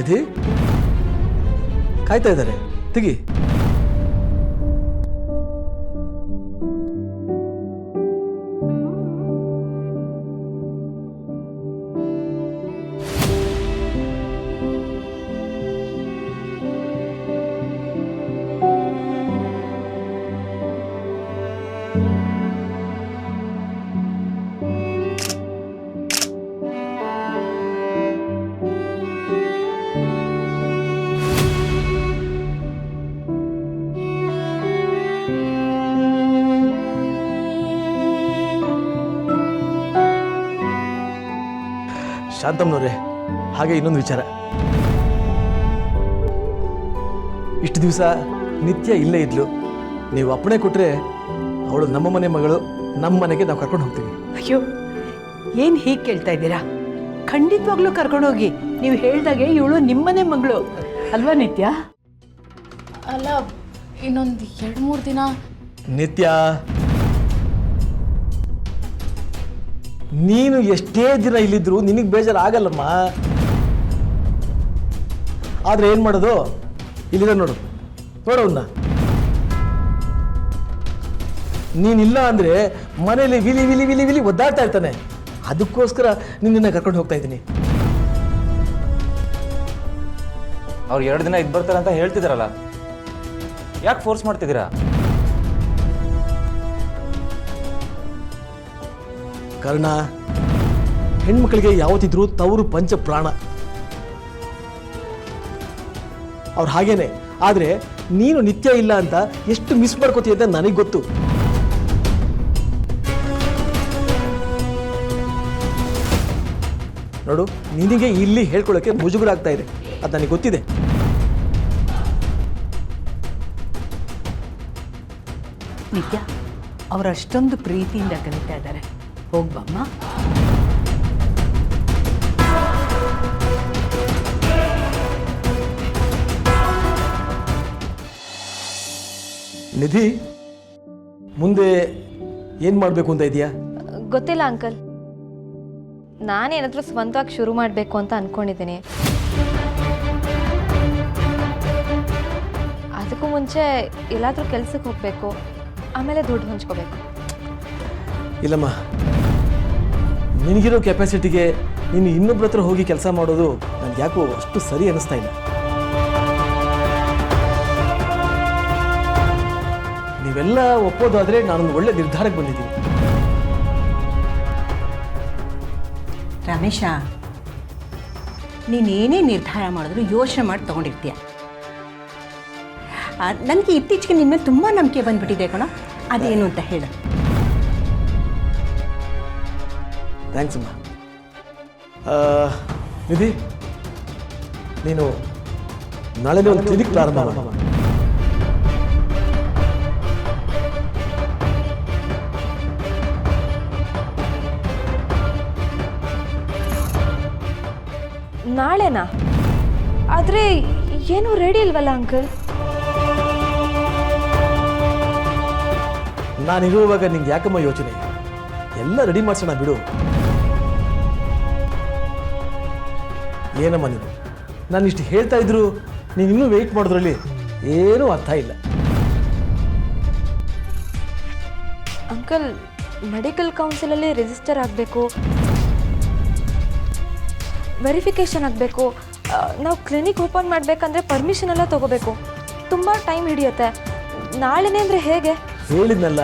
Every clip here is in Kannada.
ನಿಧಿ ಕಾಯ್ತಾ ಇದ್ದಾರೆ, ತೆಗಿ. ಶಾಂತಮ್ಮನವ್ರೆ, ಹಾಗೆ ಇನ್ನೊಂದು ವಿಚಾರ. ಇಷ್ಟು ದಿವಸ ನಿತ್ಯ ಇಲ್ಲೇ ಇದ್ಲು. ನೀವು ಅಪ್ಪಣೆ ಕೊಟ್ಟರೆ ಅವಳು ನಮ್ಮ ಮನೆ ಮಗಳು, ನಮ್ಮ ಮನೆಗೆ ನಾವು ಕರ್ಕೊಂಡು ಹೋಗ್ತೀವಿ. ಅಯ್ಯೋ, ಏನು ಹೀಗೆ ಕೇಳ್ತಾ ಇದ್ದೀರಾ? ಖಂಡಿತವಾಗ್ಲೂ ಕರ್ಕೊಂಡೋಗಿ. ನೀವು ಹೇಳ್ದಾಗೆ ಇವಳು ನಿಮ್ಮನೆ ಮಗಳು ಅಲ್ವಾ ನಿತ್ಯ? ಅಲ್ಲ, ಇನ್ನೊಂದು 2-3 ದಿನ. ನಿತ್ಯ, ನೀನು ಎಷ್ಟೇ ದಿನ ಇಲ್ಲಿದ್ರು ನಿನಗೆ ಬೇಜಾರು ಆಗಲ್ಲಮ್ಮ. ಆದ್ರೆ ಏನ್ ಮಾಡೋದು, ಇಲ್ಲಿದೆ ನೋಡು, ನೋಡೋಣ. ನೀನಿಲ್ಲ ಅಂದ್ರೆ ಮನೇಲಿ ವಿಲಿ ವಿಲಿ ವಿಲಿ ವಿಲಿ ಒದ್ದಾಡ್ತಾ ಇರ್ತಾನೆ. ಅದಕ್ಕೋಸ್ಕರ ನಿನ್ನನ್ನು ಕರ್ಕೊಂಡು ಹೋಗ್ತಾ ಇದ್ದೀನಿ. ಅವ್ರು 2 ದಿನ ಇದ್ದು ಬರ್ತಾರೆ ಅಂತ ಹೇಳ್ತಿದಾರಲ್ಲ, ಯಾಕೆ ಫೋರ್ಸ್ ಮಾಡ್ತಿದ್ದೀರಾ? ಕಾರಣ, ಹೆಣ್ಮಕ್ಳಿಗೆ ಯಾವತ್ತಿದ್ರು ತವರು ಪಂಚ ಪ್ರಾಣ. ಅವ್ರು ಹಾಗೇನೆ. ಆದ್ರೆ ನೀನು ನಿತ್ಯ ಇಲ್ಲ ಅಂತ ಎಷ್ಟು ಮಿಸ್ ಮಾಡ್ಕೋತೀಯ ಅಂತ ನನಗೆ ಗೊತ್ತು. ನೋಡು, ನಿನಗೆ ಇಲ್ಲಿ ಹೇಳ್ಕೊಳ್ಳೋಕೆ ಮುಜುಗರ ಆಗ್ತಾ ಇದೆ, ಅದು ನನಗೆ ಗೊತ್ತಿದೆ. ನಿತ್ಯ, ಅವರು ಅಷ್ಟೊಂದು ಪ್ರೀತಿಯಿಂದ ಕರೀತಾ ಇದ್ದಾರೆ. ಹೋಗ್ಬಮ್ಮ. ನಿಧಿ, ಮುಂದೆ ಏನ್ ಮಾಡ್ಬೇಕು ಅಂತ ಇದೆಯಾ? ಗೊತ್ತಿಲ್ಲ ಅಂಕಲ್. ನಾನೇನಾದ್ರೂ ಸ್ವಂತವಾಗಿ ಶುರು ಮಾಡಬೇಕು ಅಂತ ಅನ್ಕೊಂಡಿದ್ದೀನಿ. ಅದಕ್ಕೂ ಮುಂಚೆ ಎಲ್ಲಾದ್ರೂ ಕೆಲ್ಸಕ್ಕೆ ಹೋಗ್ಬೇಕು, ಆಮೇಲೆ ದುಡ್ಡು ಹಂಚ್ಕೋಬೇಕು. ಇಲ್ಲಮ್ಮ, ನಿನಗಿರೋ ಕೆಪಾಸಿಟಿಗೆ ನೀನು ಇನ್ನೊಬ್ರ ಹತ್ರ ಹೋಗಿ ಕೆಲಸ ಮಾಡೋದು ನನಗೆ ಯಾಕೋ ಅಷ್ಟು ಸರಿ ಅನ್ನಿಸ್ತಾ ಇಲ್ಲ. ನೀವೆಲ್ಲ ಒಪ್ಪೋದಾದ್ರೆ ನಾನೊಂದು ಒಳ್ಳೆ ನಿರ್ಧಾರಕ್ಕೆ ಬಂದಿದ್ದೀನಿ. ರಮೇಶ, ನೀನೇನೇ ನಿರ್ಧಾರ ಮಾಡಿದ್ರು ಯೋಚನೆ ಮಾಡಿ ತಗೊಂಡಿರ್ತೀಯ. ನನಗೆ ಇತ್ತೀಚೆಗೆ ನಿನ್ನ ತುಂಬ ನಂಬಿಕೆ ಬಂದ್ಬಿಟ್ಟಿದೆ ಕಣ. ಅದೇನು ಅಂತ ಹೇಳು. ಥ್ಯಾಂಕ್ಸ್ ಅಮ್ಮ. ನಿಧಿ, ನೀನು ನಾಳೆನೇ ಒಂದು ಕ್ಲಿನಿಕ್ ಪ್ರಾರಂಭ ಮಾಡು. ನಾಳೆನಾ? ಆದರೆ ಏನೂ ರೆಡಿ ಇಲ್ವಲ್ಲ ಅಂಕಲ್? ನಾನಿರುವಾಗ ನಿಂಗೆ ಯಾಕಮ್ಮ ಯೋಚನೆ? ಎಲ್ಲ ರೆಡಿ ಮಾಡ್ಸೋಣ ಬಿಡು. ಏನಮ್ಮ ನೀನು, ನಾನು ಇಷ್ಟು ಹೇಳ್ತಾ ಇದ್ರು ನೀನು ಇನ್ನೂ ವೆಯ್ಟ್ ಮಾಡೋದ್ರಲ್ಲಿ ಏನೂ ಅರ್ಥ ಇಲ್ಲ. ಅಂಕಲ್, ಮೆಡಿಕಲ್ ಕೌನ್ಸಿಲಲ್ಲಿ ರಿಜಿಸ್ಟರ್ ಆಗಬೇಕು, ವೆರಿಫಿಕೇಷನ್ ಆಗಬೇಕು, ನಾವು ಕ್ಲಿನಿಕ್ ಓಪನ್ ಮಾಡಬೇಕಂದ್ರೆ ಪರ್ಮಿಷನ್ ಎಲ್ಲ ತಗೋಬೇಕು. ತುಂಬ ಟೈಮ್ ಹಿಡಿಯುತ್ತೆ. ನಾಳೆನೇ ಅಂದರೆ ಹೇಗೆ? ಹೇಳಿದ್ನಲ್ಲ,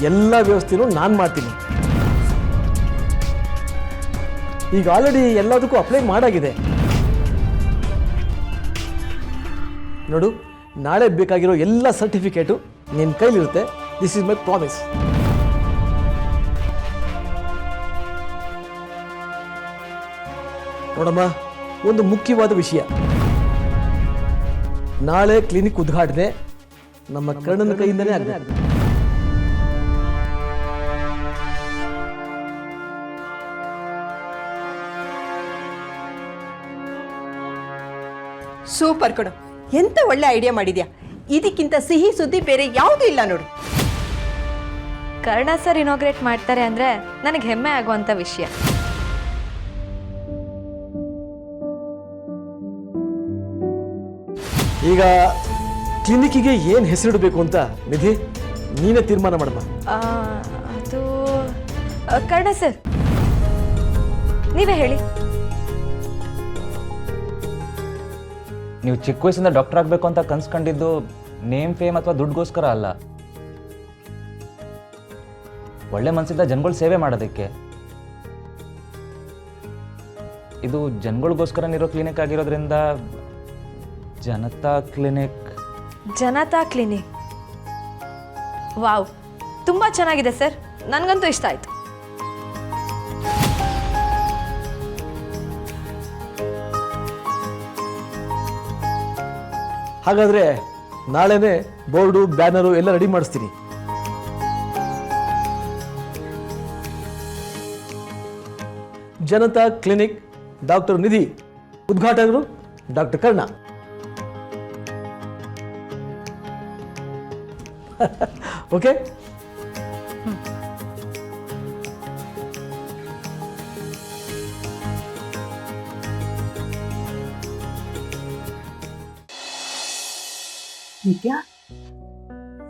ಎಲ್ಲ ವ್ಯವಸ್ಥೆನೂ ನಾನು ಮಾಡ್ತೀನಿ. ಈಗ ಆಲ್ರೆಡಿ ಎಲ್ಲದಕ್ಕೂ ಅಪ್ಲೈ ಮಾಡಾಗಿದೆ. ನೋಡು, ನಾಳೆ ಬೇಕಾಗಿರೋ ಎಲ್ಲ ಸರ್ಟಿಫಿಕೇಟು ನಿನ್ನ ಕೈಲಿರುತ್ತೆ. This is my promise. ನೋಡಮ್ಮ, ಒಂದು ಮುಖ್ಯವಾದ ವಿಷಯ. ನಾಳೆ ಕ್ಲಿನಿಕ್ ಉದ್ಘಾಟನೆ ನಮ್ಮ ಕರ್ಣನ ಕೈಯಿಂದನೇ ಆಗಬೇಕು. ಸೂಪರ್ ಕಣೋ, ಎಂತ ಒಳ್ಳೆ ಐಡಿಯಾ ಮಾಡಿದ್ಯಾ. ಇದಕ್ಕಿಂತ ಸಿಹಿ ಸುದ್ದಿ ಬೇರೆ ಯಾವುದೂ ಇಲ್ಲ ನೋಡು. ಕರ್ಣ ಸರ್ ಇನಾಗ್ರೇಟ್ ಮಾಡ್ತಾರೆ ಅಂದರೆ ನನಗೆ ಹೆಮ್ಮೆ ಆಗುವಂಥ ವಿಷಯ. ಈಗ ಕ್ಲಿನಿಕ್ಕಿಗೆ ಏನು ಹೆಸರಿಡಬೇಕು ಅಂತ ನಿಧಿ ನೀನೇ ತೀರ್ಮಾನ ಮಾಡಮ್ಮ. ಅದು ಕರ್ಣ ಸರ್ ನೀವೇ ಹೇಳಿ. ನೀವು ಚಿಕ್ಕ ವಯಸ್ಸಿಂದ ಡಾಕ್ಟರ್ ಆಗಬೇಕು ಅಂತ ಕನ್ಸ್ಕೊಂಡಿದ್ದು ನೇಮ್ ಫೇಮ್ ಅಥವಾ ದುಡ್ಡುಗೋಸ್ಕರ ಅಲ್ಲ, ಒಳ್ಳೆ ಮನಸ್ಸಿಂದ ಜನಗಳ ಸೇವೆ ಮಾಡೋದಕ್ಕೆ. ಇದು ಜನಗಳಿಗೋಸ್ಕರನಿರೋ ಕ್ಲಿನಿಕ್ ಆಗಿರೋದ್ರಿಂದ Janata clinic. Janata clinic, wow, ತುಂಬ ಚೆನ್ನಾಗಿದೆ ಸರ್, ನನಗಂತೂ ಇಷ್ಟ ಆಯಿತು. ಹಾಗಾದರೆ ನಾಳೆನೇ ಬೋರ್ಡು ಬ್ಯಾನರು ಎಲ್ಲ ರೆಡಿ ಮಾಡಿಸ್ತೀನಿ. ಜನತಾ ಕ್ಲಿನಿಕ್ ಡಾಕ್ಟರ್ ನಿಧಿ, ಉದ್ಘಾಟಕರು ಡಾಕ್ಟರ್ ಕರ್ಣ. ಓಕೆ. ನಿತ್ಯ,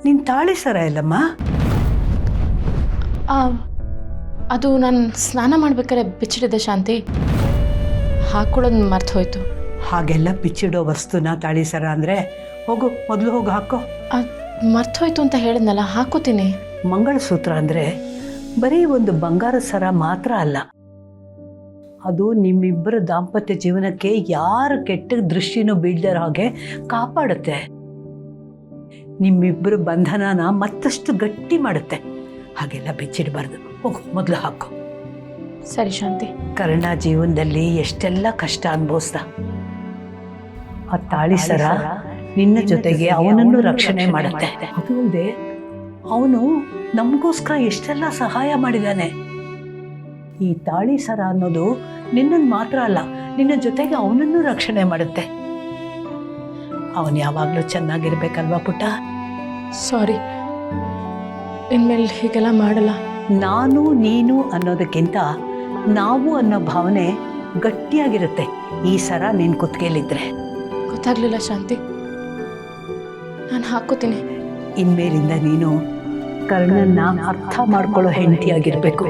ನಿನ್ ತಾಳಿ ಸರ ಇಲ್ಲಮ್ಮ? ಅದು ನಾನು ಸ್ನಾನ ಮಾಡ್ಬೇಕಾದ್ರೆ ಬಿಚ್ಚಿಡಿದೆ ಶಾಂತಿ, ಹಾಕೊಳ್ಳೋದು ಮರ್ತು ಹೋಯ್ತು. ಹಾಗೆಲ್ಲ ಬಿಚ್ಚಿಡೋ ವಸ್ತುನ ತಾಳಿ ಸರ ಅಂದ್ರೆ ಹೋಗು, ಮೊದಲು ಹೋಗಿ ಹಾಕೋ. ಮರ್ತು ಹೋಯ್ತು ಅಂತ ಹೇಳಿದ್ನಲ್ಲ, ಹಾಕೋತೀನಿ. ಮಂಗಳಸೂತ್ರ ಅಂದ್ರೆ ಬರೀ ಒಂದು ಬಂಗಾರ ಸರ ಮಾತ್ರ ಅಲ್ಲ, ಅದು ನಿಮ್ಮಿಬ್ಬರ ದಾಂಪತ್ಯ ಜೀವನಕ್ಕೆ ಯಾರ ಕೆಟ್ಟ ದೃಷ್ಟಿನೂ ಬೀಳ್ದರ ಹಾಗೆ ಕಾಪಾಡುತ್ತೆ. ನಿಮ್ಮಿಬ್ಬರ ಬಂಧನನ ಮತ್ತಷ್ಟು ಗಟ್ಟಿ ಮಾಡುತ್ತೆ. ಹಾಗೆಲ್ಲ ಬಿಚ್ಚಿಡಬಾರ್ದು. ಹೋಗು, ಮೊದಲು ಹಾಕೋ. ಸರಿ ಶಾಂತಿ. ಕರ್ಣ ಜೀವನದಲ್ಲಿ ಎಷ್ಟೆಲ್ಲ ಕಷ್ಟ ಅನುಭವಿಸ್ದ. ಆ ತಾಳಿ ಸರ ನಿನ್ನ ಜೊತೆಗೆ ಅವನನ್ನು ರಕ್ಷಣೆ ಮಾಡುತ್ತೆ. ಅದು ಅಲ್ಲದೆ ಅವನು ನಮಗೋಸ್ಕರ ಎಷ್ಟೆಲ್ಲ ಸಹಾಯ ಮಾಡಿದ್ದಾನೆ. ಈ ತಾಳಿ ಸರ ಅನ್ನೋದು ನಿನ್ನನ್ನು ಮಾತ್ರ ಅಲ್ಲ, ನಿನ್ನ ಜೊತೆಗೆ ಅವನನ್ನು ರಕ್ಷಣೆ ಮಾಡುತ್ತೆ. ಅವನು ಯಾವಾಗಲೂ ಚೆನ್ನಾಗಿರ್ಬೇಕಲ್ವಾ ಪುಟ್ಟ? ಸಾರಿ, ಇನ್ಮೇಲೆ ಹೀಗೆಲ್ಲ ಮಾಡಲ್ಲ. ನಾನು ನೀನು ಅನ್ನೋದಕ್ಕಿಂತ ನಾವು ಅನ್ನೋ ಭಾವನೆ ಗಟ್ಟಿಯಾಗಿರುತ್ತೆ ಈ ಸರ ನಿನ್ನ ಕುತ್ತಿಗೆಲಿದ್ರೆ. ಗೊತ್ತಾಗ್ಲಿಲ್ಲ ಶಾಂತಿ, ನಾನು ಹಾಕೋತೀನಿ. ಇನ್ಮೇಲಿಂದ ನೀನು ಕರ್ಣನ್ನ ಅರ್ಥ ಮಾಡ್ಕೊಳ್ಳೋ ಹೆಂಡತಿಯಾಗಿರ್ಬೇಕು.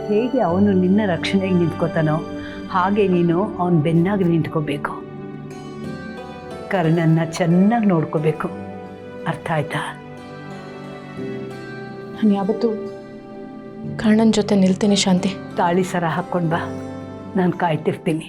ಹೇಗೆ ಅವನು ನಿನ್ನ ರಕ್ಷಣೆಗೆ ನಿಂತ್ಕೋತಾನೋ ಹಾಗೆ ನೀನು ಅವನ ಬೆನ್ನಾಗಿ ನಿಂತ್ಕೋಬೇಕು. ಕರ್ಣನ್ನ ಚೆನ್ನಾಗಿ ನೋಡ್ಕೋಬೇಕು. ಅರ್ಥ ಆಯ್ತಾ? ನಾನು ಯಾವತ್ತೂ ಕರ್ಣನ ಜೊತೆ ನಿಲ್ತೀನಿ ಶಾಂತಿ. ತಾಳಿ ಸರ ಹಾಕ್ಕೊಂಡು ಬಾ, ನಾನು ಕಾಯ್ತಿರ್ತೀನಿ.